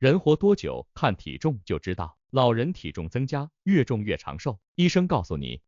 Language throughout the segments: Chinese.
人活多久，看体重就知道。老人体重增加，越重越长寿。医生告诉你，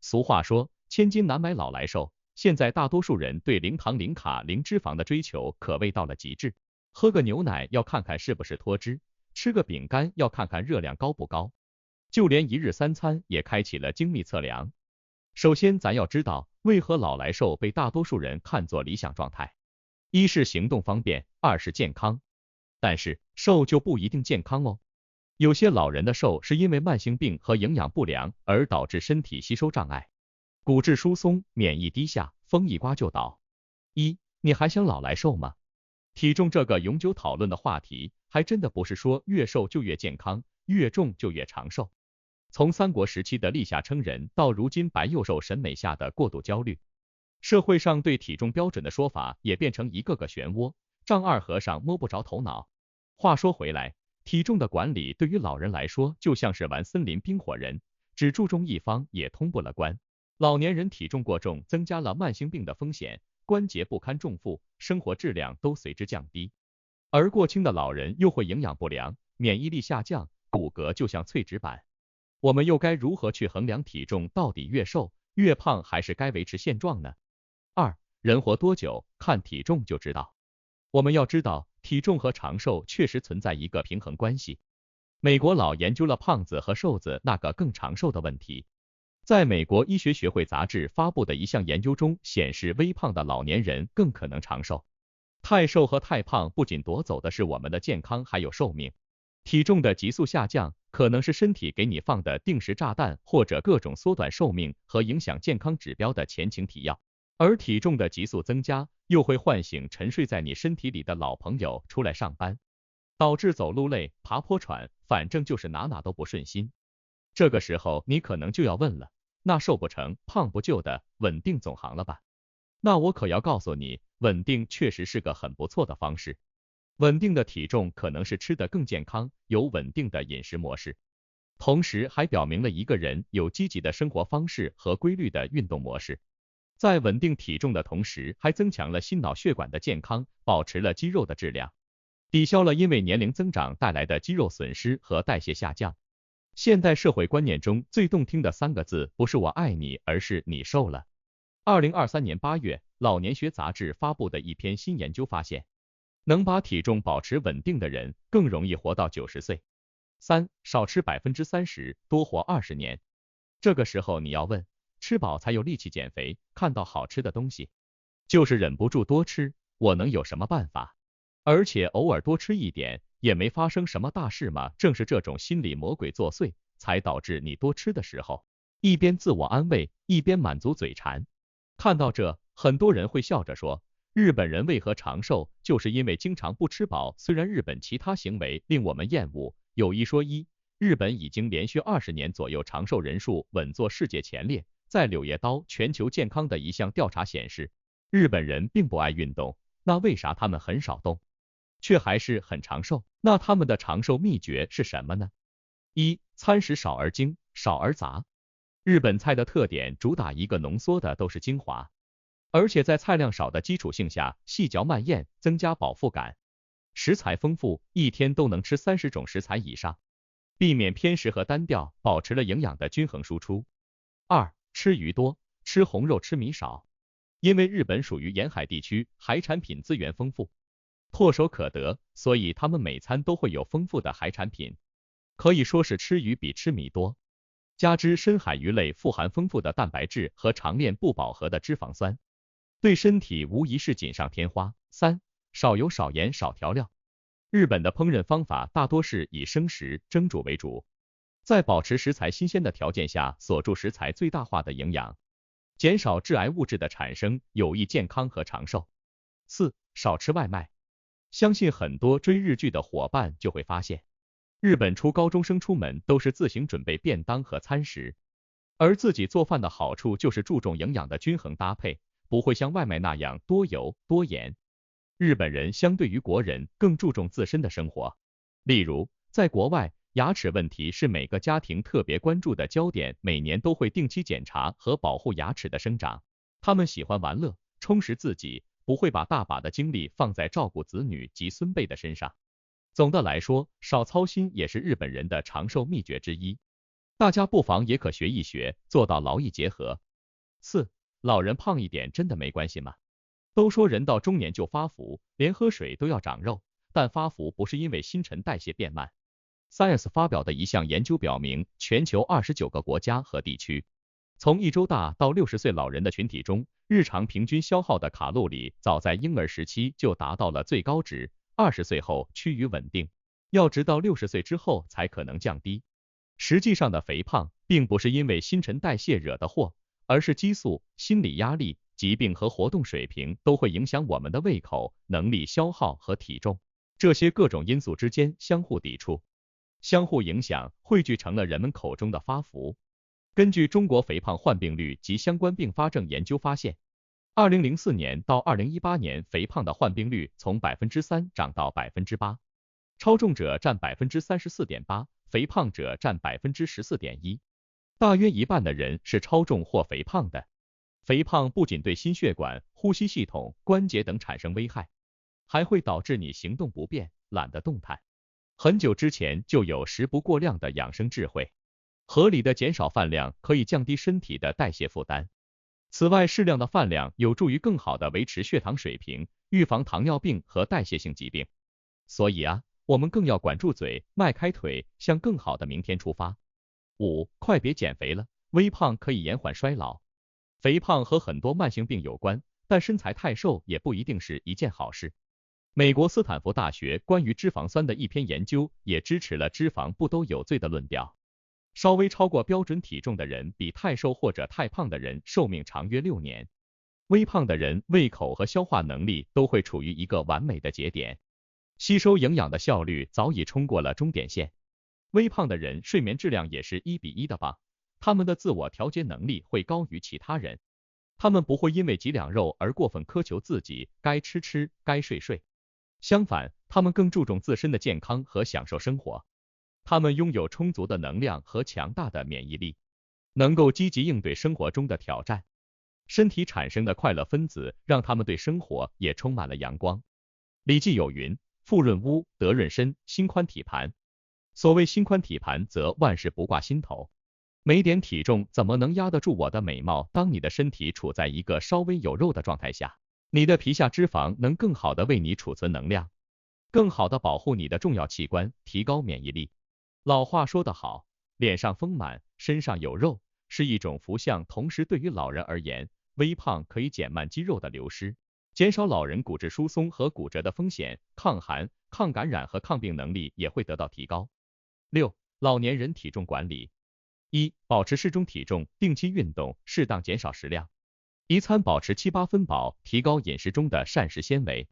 俗话说，千金难买老来瘦。现在大多数人对零糖、零卡、零脂肪的追求可谓到了极致。喝个牛奶要看看是不是脱脂，吃个饼干要看看热量高不高，就连一日三餐也开启了精密测量。首先，咱要知道为何老来瘦被大多数人看作理想状态。一是行动方便，二是健康。但是瘦就不一定健康哦。有些老人的瘦是因为慢性病和营养不良而导致身体吸收障碍，骨质疏松，免疫低下，风一刮就倒。你还想老来瘦吗？体重这个永久讨论的话题，还真的不是说越瘦就越健康，越重就越长寿。从三国时期的立下称人，到如今白幼瘦审美下的过度焦虑，社会上对体重标准的说法也变成一个个漩涡，丈二和尚摸不着头脑。话说回来，体重的管理对于老人来说就像是玩森林冰火人，只注重一方也通不了关。老年人体重过重，增加了慢性病的风险，关节不堪重负，生活质量都随之降低。而过轻的老人又会营养不良，免疫力下降，骨骼就像脆纸板。我们又该如何去衡量体重到底越瘦越胖，还是该维持现状呢？人活多久，看体重就知道。我们要知道，体重和长寿确实存在一个平衡关系。美国老研究了胖子和瘦子哪个更长寿的问题。在美国医学学会杂志发布的一项研究中显示，微胖的老年人更可能长寿。太瘦和太胖不仅夺走的是我们的健康，还有寿命。体重的急速下降，可能是身体给你放的定时炸弹，或者各种缩短寿命和影响健康指标的前情提要。而体重的急速增加，又会唤醒沉睡在你身体里的老朋友出来上班，导致走路累、爬坡喘，反正就是哪都不顺心。这个时候你可能就要问了，那瘦不成，胖不就的，稳定总行了吧？那我可要告诉你，稳定确实是个很不错的方式。稳定的体重可能是吃得更健康，有稳定的饮食模式，同时还表明了一个人有积极的生活方式和规律的运动模式。在稳定体重的同时，还增强了心脑血管的健康，保持了肌肉的质量，抵消了因为年龄增长带来的肌肉损失和代谢下降。现代社会观念中最动听的3个字，不是我爱你，而是你瘦了。2023年8月，老年学杂志发布的一篇新研究发现，能把体重保持稳定的人更容易活到90岁。少吃30%，多活20年。这个时候你要问，吃饱才有力气减肥，看到好吃的东西就是忍不住多吃，我能有什么办法？而且偶尔多吃一点也没发生什么大事嘛。正是这种心理魔鬼作祟，才导致你多吃的时候一边自我安慰，一边满足嘴馋。看到这，很多人会笑着说，日本人为何长寿，就是因为经常不吃饱。虽然日本其他行为令我们厌恶，有一说一，日本已经连续20年左右长寿人数稳坐世界前列。在柳叶刀全球健康的一项调查显示，日本人并不爱运动，那为啥他们很少动，却还是很长寿？那他们的长寿秘诀是什么呢？餐食少而精，少而杂。日本菜的特点主打一个浓缩的都是精华，而且在菜量少的基础性下，细嚼慢咽，增加饱腹感。食材丰富，一天都能吃30种食材以上，避免偏食和单调，保持了营养的均衡输出。吃鱼多，吃红肉，吃米少。因为日本属于沿海地区，海产品资源丰富，唾手可得，所以他们每餐都会有丰富的海产品，可以说是吃鱼比吃米多。加之深海鱼类富含丰富的蛋白质和长链不饱和的脂肪酸，对身体无疑是锦上添花。少油少盐少调料。日本的烹饪方法大多是以生食蒸煮为主，在保持食材新鲜的条件下，锁住食材最大化的营养，减少致癌物质的产生，有益健康和长寿。少吃外卖。相信很多追日剧的伙伴就会发现，日本初高中生出门都是自行准备便当和餐食，而自己做饭的好处就是注重营养的均衡搭配，不会像外卖那样多油多盐。日本人相对于国人更注重自身的生活，例如在国外，牙齿问题是每个家庭特别关注的焦点，每年都会定期检查和保护牙齿的生长。他们喜欢玩乐，充实自己，不会把大把的精力放在照顾子女及孙辈的身上。总的来说，少操心也是日本人的长寿秘诀之一，大家不妨也可学一学，做到劳逸结合。4. 老人胖一点真的没关系吗？都说人到中年就发福，连喝水都要长肉，但发福不是因为新陈代谢变慢。Science 发表的一项研究表明，全球29个国家和地区，从一周大到60岁老人的群体中，日常平均消耗的卡路里早在婴儿时期就达到了最高值，20岁后趋于稳定，要直到60岁之后才可能降低。实际上的肥胖并不是因为新陈代谢惹的祸，而是激素、心理压力、疾病和活动水平都会影响我们的胃口、能力消耗和体重，这些各种因素之间相互抵触，相互影响，汇聚成了人们口中的发福。根据中国肥胖患病率及相关并发症研究发现，2004年到2018年肥胖的患病率从 3% 涨到 8%， 超重者占 34.8%， 肥胖者占 14.1%， 大约一半的人是超重或肥胖的。肥胖不仅对心血管、呼吸系统、关节等产生危害，还会导致你行动不便、懒得动弹。很久之前就有食不过量的养生智慧，合理的减少饭量可以降低身体的代谢负担。此外，适量的饭量有助于更好的维持血糖水平，预防糖尿病和代谢性疾病。所以我们更要管住嘴，迈开腿，向更好的明天出发。5. 快别减肥了，微胖可以延缓衰老。肥胖和很多慢性病有关，但身材太瘦也不一定是一件好事。美国斯坦福大学关于脂肪酸的一篇研究也支持了脂肪不都有罪的论调。稍微超过标准体重的人比太瘦或者太胖的人寿命长约6年。微胖的人胃口和消化能力都会处于一个完美的节点，吸收营养的效率早已冲过了终点线。微胖的人睡眠质量也是1:1的棒，他们的自我调节能力会高于其他人，他们不会因为几两肉而过分苛求自己，该吃吃，该睡睡。相反，他们更注重自身的健康和享受生活。他们拥有充足的能量和强大的免疫力，能够积极应对生活中的挑战。身体产生的快乐分子让他们对生活也充满了阳光。礼记有云：富润屋，德润身，心宽体盘。所谓心宽体盘，则万事不挂心头。没点体重怎么能压得住我的美貌？当你的身体处在一个稍微有肉的状态下，你的皮下脂肪能更好的为你储存能量，更好的保护你的重要器官，提高免疫力。老话说得好，脸上丰满，身上有肉，是一种福相。同时，对于老人而言，微胖可以减慢肌肉的流失，减少老人骨质疏松和骨折的风险，抗寒、抗感染和抗病能力也会得到提高。6. 老年人体重管理。1. 保持适中体重，定期运动，适当减少食量。一餐保持7-8分饱，提高饮食中的膳食纤维，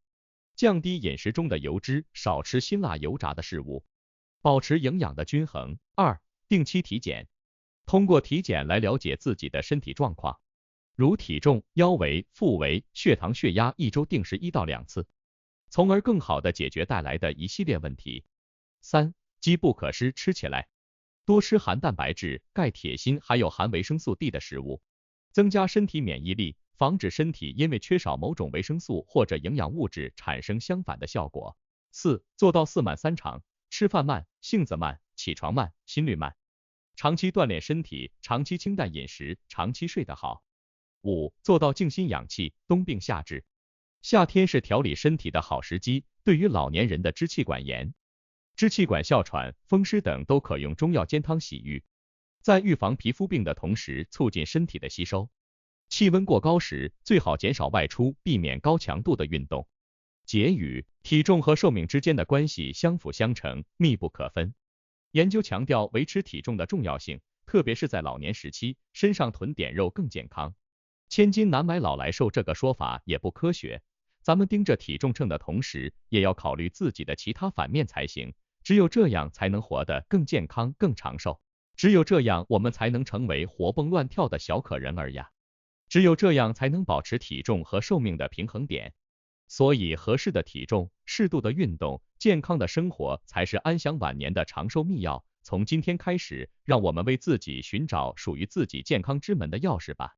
降低饮食中的油脂，少吃辛辣油炸的食物，保持营养的均衡。2. 定期体检，通过体检来了解自己的身体状况，如体重、腰围、腹围、血糖、血压，一周定时1到2次，从而更好的解决带来的一系列问题。3. 机不可失，吃起来多吃含蛋白质、钙、铁、锌还有含维生素 D 的食物，增加身体免疫力，防止身体因为缺少某种维生素或者营养物质产生相反的效果。4. 做到4慢3长，吃饭慢，性子慢，起床慢，心率慢。长期锻炼身体，长期清淡饮食，长期睡得好。5. 做到静心养气，冬病夏治。夏天是调理身体的好时机，对于老年人的支气管炎、支气管哮喘、风湿等都可用中药煎汤洗浴，在预防皮肤病的同时促进身体的吸收。气温过高时，最好减少外出，避免高强度的运动。结语：体重和寿命之间的关系相辅相成，密不可分。研究强调维持体重的重要性，特别是在老年时期，身上囤点肉更健康。千金难买老来瘦这个说法也不科学，咱们盯着体重秤的同时，也要考虑自己的其他反面才行。只有这样才能活得更健康、更长寿。只有这样，我们才能成为活蹦乱跳的小可人儿呀。只有这样才能保持体重和寿命的平衡点。所以，合适的体重、适度的运动、健康的生活，才是安享晚年的长寿秘钥。从今天开始，让我们为自己寻找属于自己健康之门的钥匙吧。